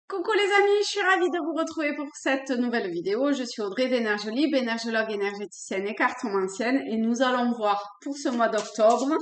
Coucou les amis, je suis ravie de vous retrouver pour cette nouvelle vidéo. Je suis Audrey d'Énergiolib, énergologue, énergéticienne et cartomancienne et nous allons voir pour ce mois d'octobre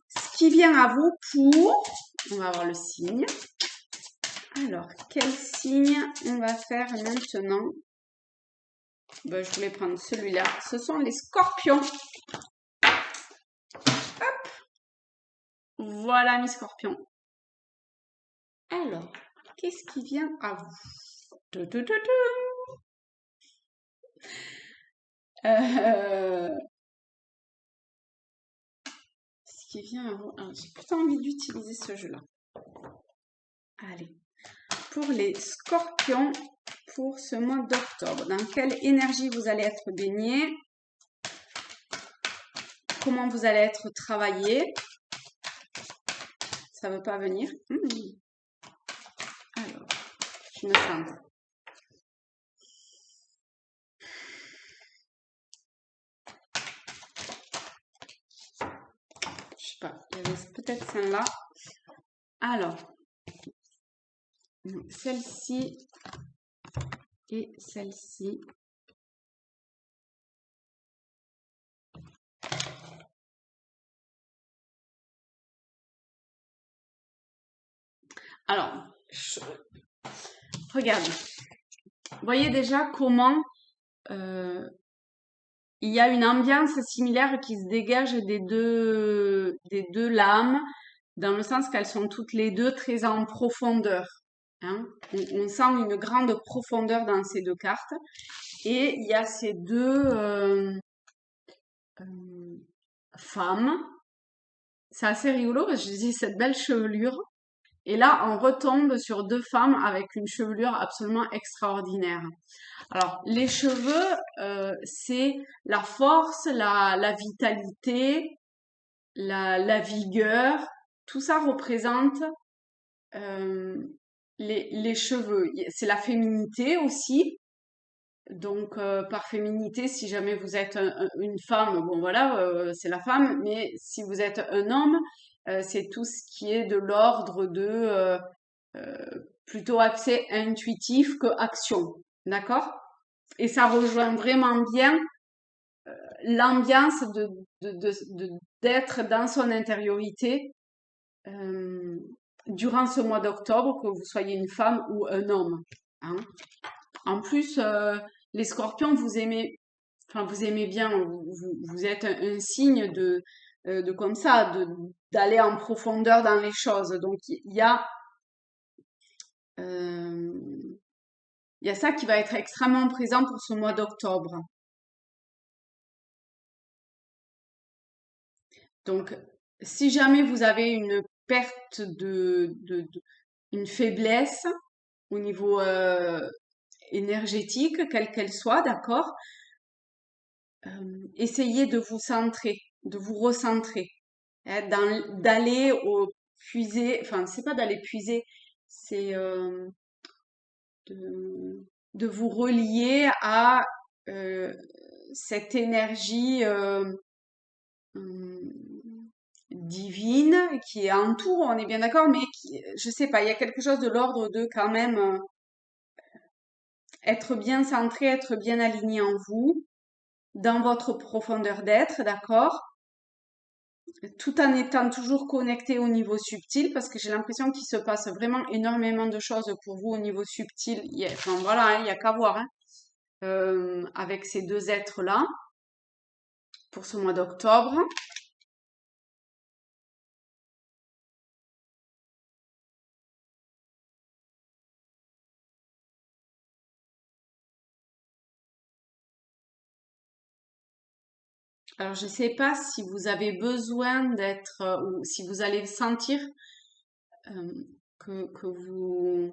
ce qui vient à vous pour... On va voir le signe. Alors, quel signe on va faire maintenant? Je voulais prendre celui-là. Ce sont les scorpions. Hop. Voilà mes scorpions. Alors, qu'est-ce qui vient à vous? Ce qui vient à vous. Alors, j'ai plutôt envie d'utiliser ce jeu-là. Allez. Pour les scorpions, pour ce mois d'octobre, dans quelle énergie vous allez être baigné? Comment vous allez être travaillé? Ça ne veut pas venir. Alors, je me sens. Je sais pas, il y avait peut-être celle-là. Alors, celle-ci et celle-ci. Alors, regarde. Voyez déjà comment il y a une ambiance similaire qui se dégage des deux lames, dans le sens qu'elles sont toutes les deux très en profondeur. Hein. On sent une grande profondeur dans ces deux cartes. Et il y a ces deux femmes. C'est assez rigolo parce que je dis cette belle chevelure. Et là, on retombe sur deux femmes avec une chevelure absolument extraordinaire. Alors, les cheveux, c'est la force, la vitalité, la vigueur. Tout ça représente les cheveux. C'est la féminité aussi. Donc, par féminité, si jamais vous êtes une femme, bon voilà, c'est la femme. Mais si vous êtes un homme, c'est tout ce qui est de l'ordre de plutôt accès intuitif que action. D'accord? Et ça rejoint vraiment bien l'ambiance d'être dans son intériorité durant ce mois d'octobre, que vous soyez une femme ou un homme. Hein. En plus, les scorpions, vous aimez bien, vous êtes un signe de comme ça, d'aller en profondeur dans les choses. Donc euh, il y a ça qui va être extrêmement présent pour ce mois d'octobre. Donc, si jamais vous avez une perte une faiblesse au niveau énergétique, quelle qu'elle soit, d'accord, essayez de vous centrer, de vous recentrer, hein, d'aller au puiser, enfin, c'est pas d'aller puiser, c'est de, de vous relier à euh, cette énergie hum, divine qui entoure, on est bien d'accord, mais qui, je sais pas, il y a quelque chose de l'ordre de quand même être bien centré, être bien aligné en vous, dans votre profondeur d'être, d'accord, tout en étant toujours connecté au niveau subtil, parce que j'ai l'impression qu'il se passe vraiment énormément de choses pour vous au niveau subtil. Enfin voilà, hein, il y a qu'à voir hein, avec ces deux êtres-là pour ce mois d'octobre. Alors, je ne sais pas si vous avez besoin d'être, ou si vous allez sentir euh, que vous,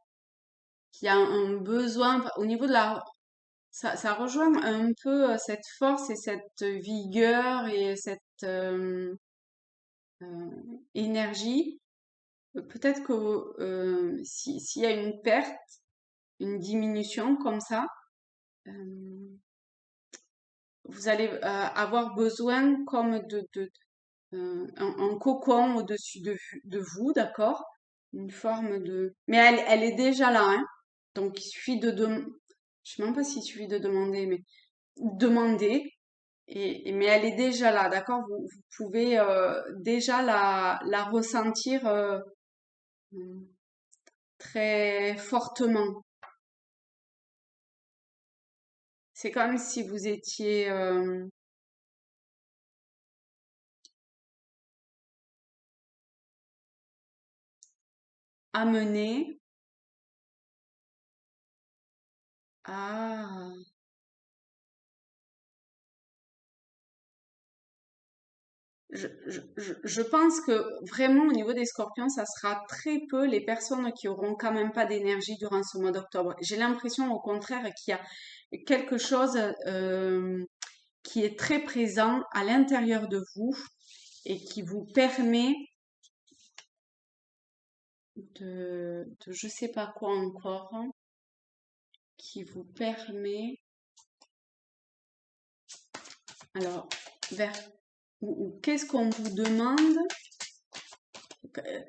qu'il y a un besoin au niveau de ça rejoint un peu cette force et cette vigueur et cette euh, énergie. Peut-être que s'il y a une perte, une diminution comme ça, euh, vous allez avoir besoin comme un cocon au-dessus de vous, d'accord? une forme de... Mais elle est déjà là, hein. Donc, il suffit je sais même pas s'il suffit de demander, mais demander. Mais elle est déjà là, d'accord? Vous pouvez déjà la ressentir très fortement. C'est comme si vous étiez amené à... Je pense que vraiment au niveau des scorpions, ça sera très peu les personnes qui auront quand même pas d'énergie durant ce mois d'octobre. J'ai l'impression au contraire qu'il y a quelque chose qui est très présent à l'intérieur de vous et qui vous permet de je sais pas quoi encore, hein, qui vous permet, alors, vers, ou qu'est-ce qu'on vous demande? Parce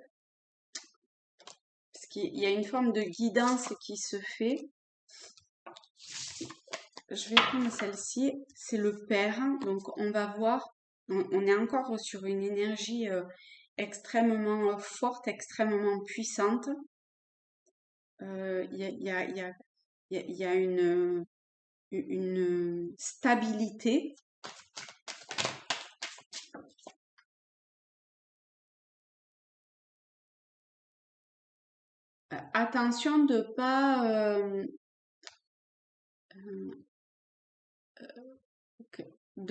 qu'il y a une forme de guidance qui se fait. Je vais prendre celle-ci, c'est le père, donc on va voir, on est encore sur une énergie extrêmement forte, extrêmement puissante. Il y a, il y a, il y a, il y a une stabilité. Attention de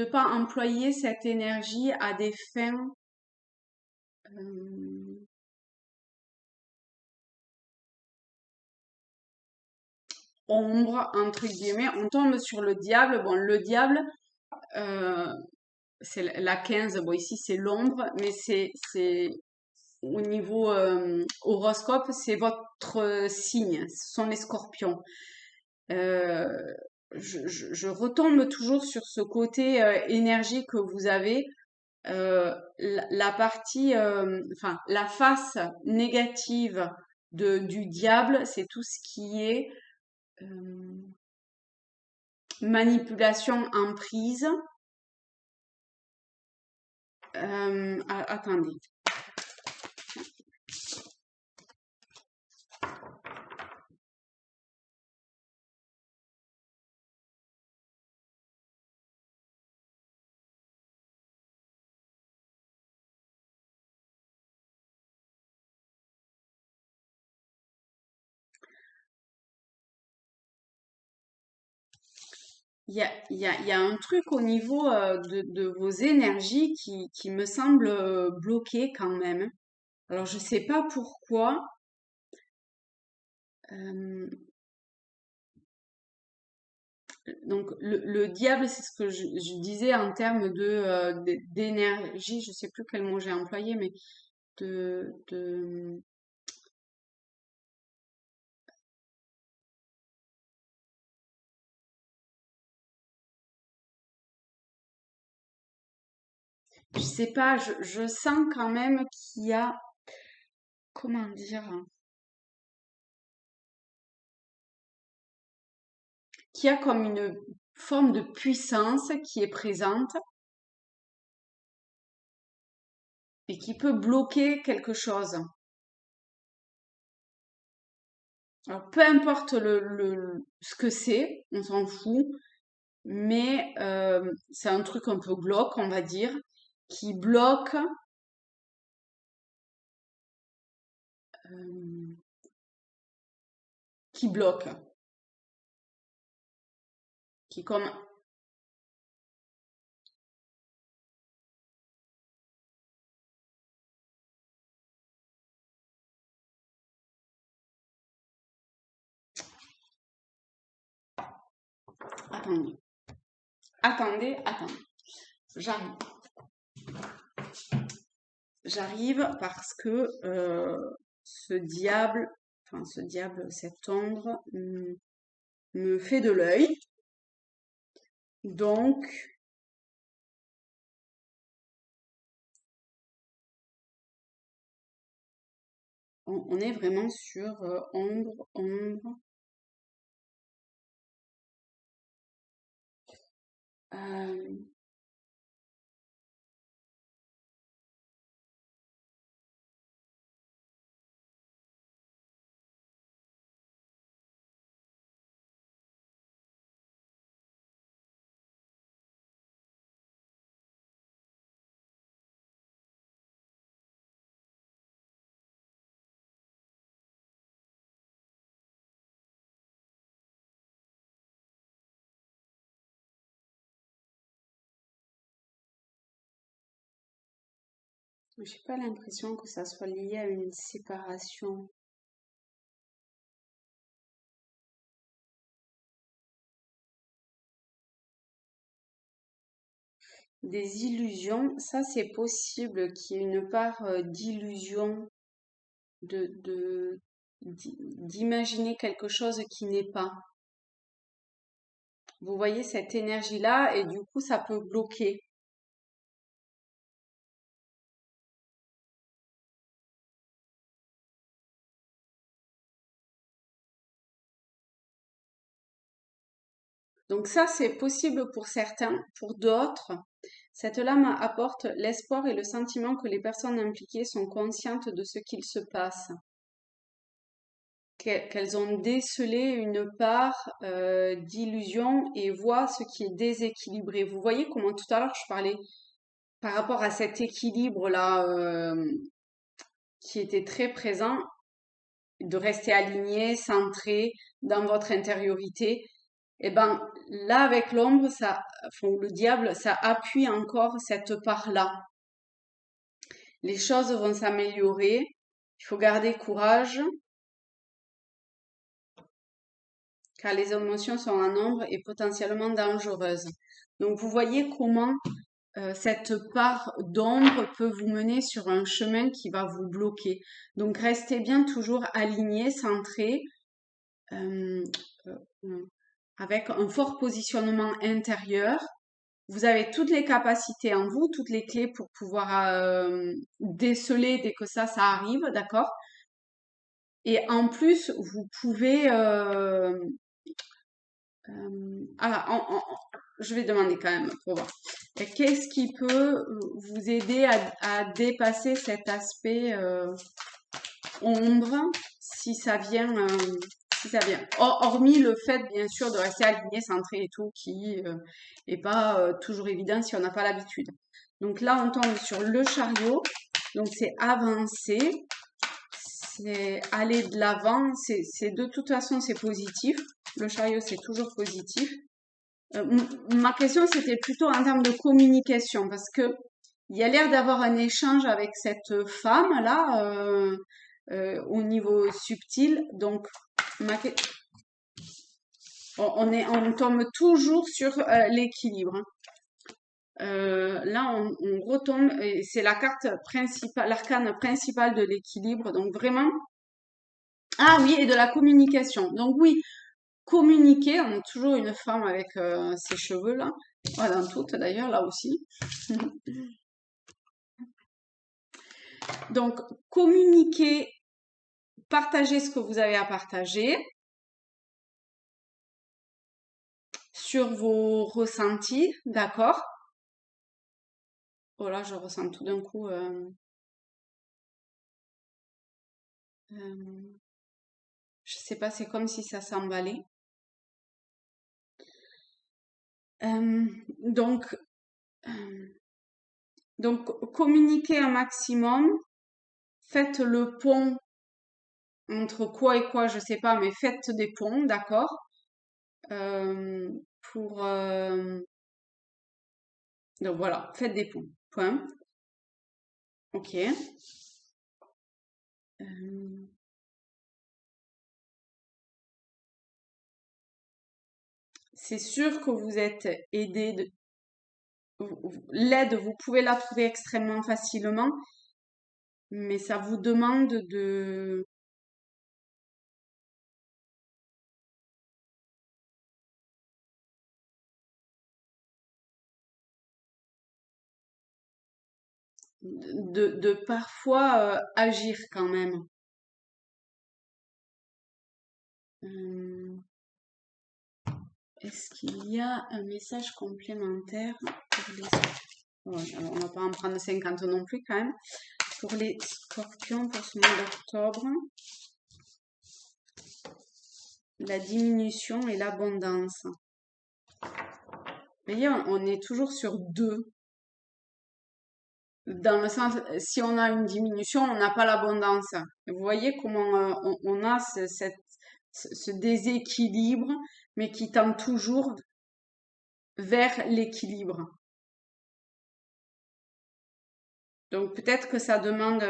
pas employer cette énergie à des fins euh, ombre entre guillemets. On tombe sur le diable. Bon, le diable, euh, c'est la 15. Bon, ici c'est l'ombre, mais c'est au niveau horoscope, c'est votre signe. Ce sont les scorpions. Euh, je retombe toujours sur ce côté énergie que vous avez. La partie, enfin, la face négative du diable, c'est tout ce qui est euh, manipulation, emprise. Attendez. Il y a un truc au niveau de vos énergies qui me semble bloqué quand même. Alors, je sais pas pourquoi. Euh, donc, le diable, c'est ce que je disais en termes d'énergie. Je sais plus quel mot j'ai employé, mais de je sais pas, je sens quand même qu'il y a, comment dire, qu'il y a comme une forme de puissance qui est présente et qui peut bloquer quelque chose. Alors, peu importe ce que c'est, on s'en fout, mais c'est un truc un peu glauque, on va dire, qui bloque, euh, qui bloque, qui comme, attendez, attendez, j'arrive. J'arrive parce que ce diable, cette ombre, me fait de l'œil. Donc, On est vraiment sur ombre, ombre. Euh, j'ai pas l'impression que ça soit lié à une séparation. Des illusions, ça c'est possible qu'il y ait une part d'illusion, d'imaginer quelque chose qui n'est pas. Vous voyez cette énergie-là et du coup ça peut bloquer. Donc ça c'est possible pour certains, pour d'autres, cette lame apporte l'espoir et le sentiment que les personnes impliquées sont conscientes de ce qu'il se passe, qu'elles ont décelé une part d'illusion et voient ce qui est déséquilibré. Vous voyez comment tout à l'heure je parlais par rapport à cet équilibre-là qui était très présent, de rester aligné, centré dans votre intériorité. Et ben là avec l'ombre, ça, enfin, le diable, ça appuie encore cette part-là. Les choses vont s'améliorer. Il faut garder courage car les émotions sont en nombre et potentiellement dangereuses. Donc vous voyez comment cette part d'ombre peut vous mener sur un chemin qui va vous bloquer. Donc restez bien toujours aligné, centré, euh, avec un fort positionnement intérieur. Vous avez toutes les capacités en vous, toutes les clés pour pouvoir déceler dès que ça arrive, d'accord? Et en plus, vous pouvez je vais demander quand même pour voir. Et qu'est-ce qui peut vous aider à dépasser cet aspect ombre si ça vient, si ça vient. Hormis le fait, bien sûr, de rester aligné, centré et tout, qui est pas toujours évident si on n'a pas l'habitude. Donc là, on tombe sur le chariot. Donc c'est avancer, c'est aller de l'avant. C'est de toute façon, c'est positif. Le chariot, c'est toujours positif. Ma question, c'était plutôt en termes de communication, parce que il y a l'air d'avoir un échange avec cette femme-là au niveau subtil. Donc, on tombe toujours sur l'équilibre, hein. Là, on retombe, et c'est la carte principale, l'arcane principal de l'équilibre. Donc, vraiment, ah oui, et de la communication. Donc, oui, communiquer, on est toujours une femme avec ses cheveux là, dans toutes d'ailleurs, là aussi. Donc, communiquer, partager ce que vous avez à partager sur vos ressentis, d'accord? Oh là, je ressens tout d'un coup, euh, je sais pas, c'est comme si ça s'emballait. Euh, donc, euh, donc, communiquez un maximum, faites le pont entre quoi et quoi, je sais pas, mais faites des ponts, d'accord? Euh, pour donc voilà, faites des ponts. Point. Ok. Euh, c'est sûr que vous êtes aidé de l'aide, vous pouvez la trouver extrêmement facilement, mais ça vous demande de parfois agir quand même. Euh, Est-ce qu'il y a un message complémentaire pour les... Ouais, alors on va pas en prendre 50 non plus quand même. Pour les scorpions pour ce mois d'octobre, la diminution et l'abondance. Vous voyez, on est toujours sur deux. Dans le sens, si on a une diminution, on n'a pas l'abondance. Vous voyez comment on a ce déséquilibre, mais qui tend toujours vers l'équilibre. Donc peut-être que ça demande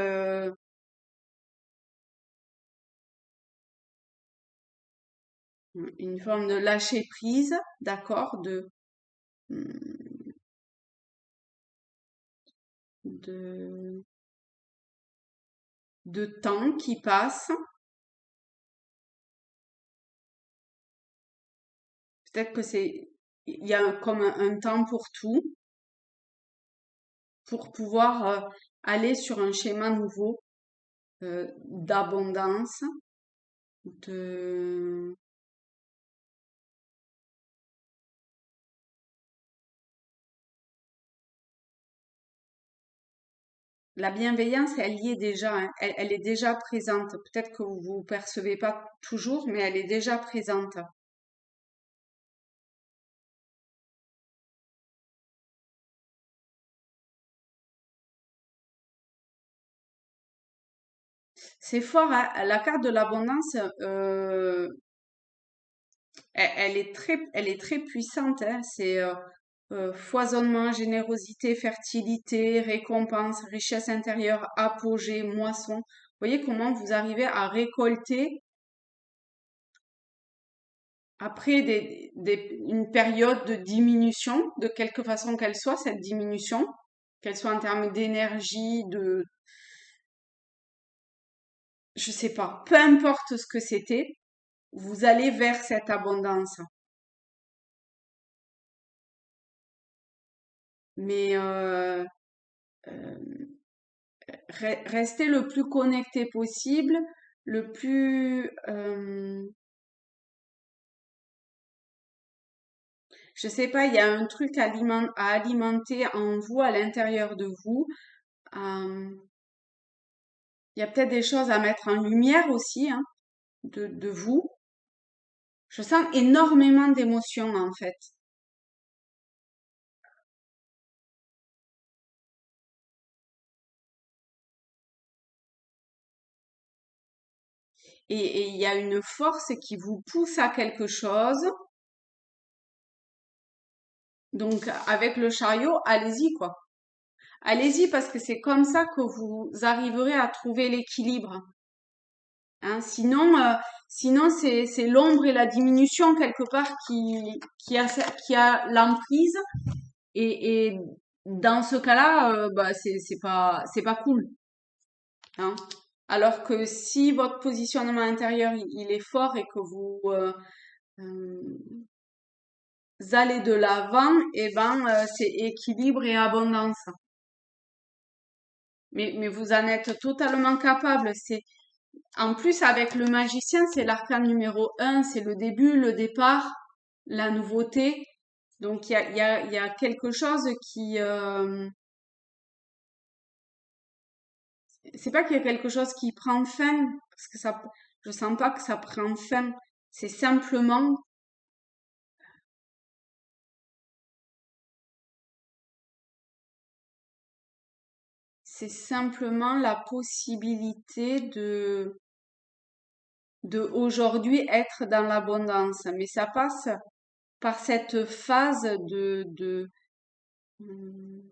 une forme de lâcher prise, d'accord, de, de temps qui passe. Peut-être que il y a comme un temps pour tout, pour pouvoir aller sur un schéma nouveau d'abondance, de la bienveillance, elle y est déjà, hein. Elle est déjà présente. Peut-être que vous ne percevez pas toujours, mais elle est déjà présente. C'est fort, hein. La carte de l'abondance, elle est très puissante, hein. C'est foisonnement, générosité, fertilité, récompense, richesse intérieure, apogée, moisson. Vous voyez comment vous arrivez à récolter après une période de diminution, de quelque façon qu'elle soit, cette diminution, qu'elle soit en termes d'énergie, je sais pas, peu importe ce que c'était, vous allez vers cette abondance. Mais euh, rester le plus connecté possible, le plus, je sais pas, il y a un truc à alimenter en vous, à l'intérieur de vous. Euh, il y a peut-être des choses à mettre en lumière aussi, hein, de vous. Je sens énormément d'émotions en fait. Et il y a une force qui vous pousse à quelque chose. Donc avec le chariot, allez-y quoi. Allez-y parce que c'est comme ça que vous arriverez à trouver l'équilibre. Hein. Sinon c'est l'ombre et la diminution quelque part qui a l'emprise et dans ce cas-là, bah c'est pas cool. Hein. Alors que si votre positionnement intérieur il est fort et que euh, allez de l'avant, et ben c'est équilibre et abondance. Mais vous en êtes totalement capable. C'est en plus avec le magicien, c'est l'arcane numéro un, c'est le début, le départ, la nouveauté. Donc il y a quelque chose qui c'est pas qu'il y a quelque chose qui prend fin parce que ça je sens pas que ça prend fin. C'est simplement c'est simplement la possibilité de aujourd'hui être dans l'abondance. Mais ça passe par cette phase hum,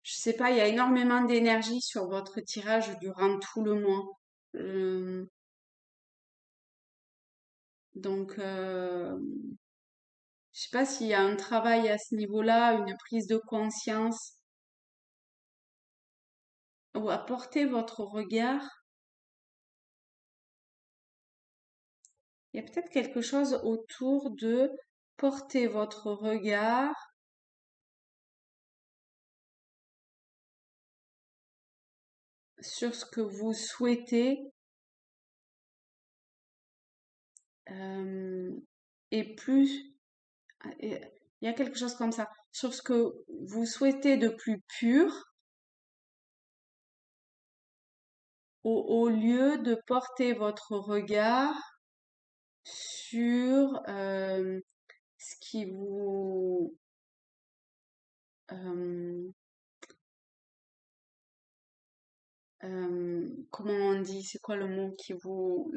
je sais pas, il y a énormément d'énergie sur votre tirage durant tout le mois. Euh, donc, je sais pas s'il y a un travail à ce niveau-là, une prise de conscience, ou apporter votre regard. Il y a peut-être quelque chose autour de porter votre regard sur ce que vous souhaitez euh, et plus, il y a quelque chose comme ça, sur ce que vous souhaitez de plus pur au lieu de porter votre regard sur ce qui vous, euh, comment on dit, c'est quoi le mot qui vous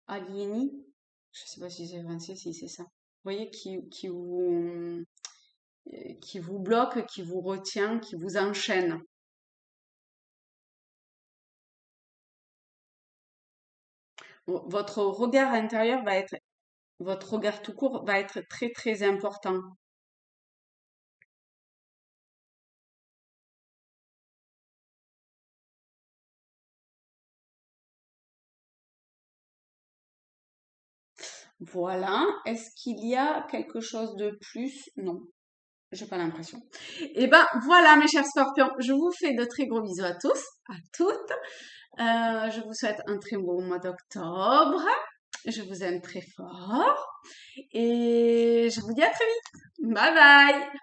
aliénit? Je sais pas si c'est français, si c'est ça. Vous voyez, qui vous bloque, qui vous retient, qui vous enchaîne. Votre regard intérieur va être, votre regard tout court va être très très important. Voilà. Est-ce qu'il y a quelque chose de plus? Non, j'ai pas l'impression. Et ben voilà, mes chers scorpions, je vous fais de très gros bisous à tous, à toutes. Je vous souhaite un très beau mois d'octobre. Je vous aime très fort et je vous dis à très vite. Bye bye!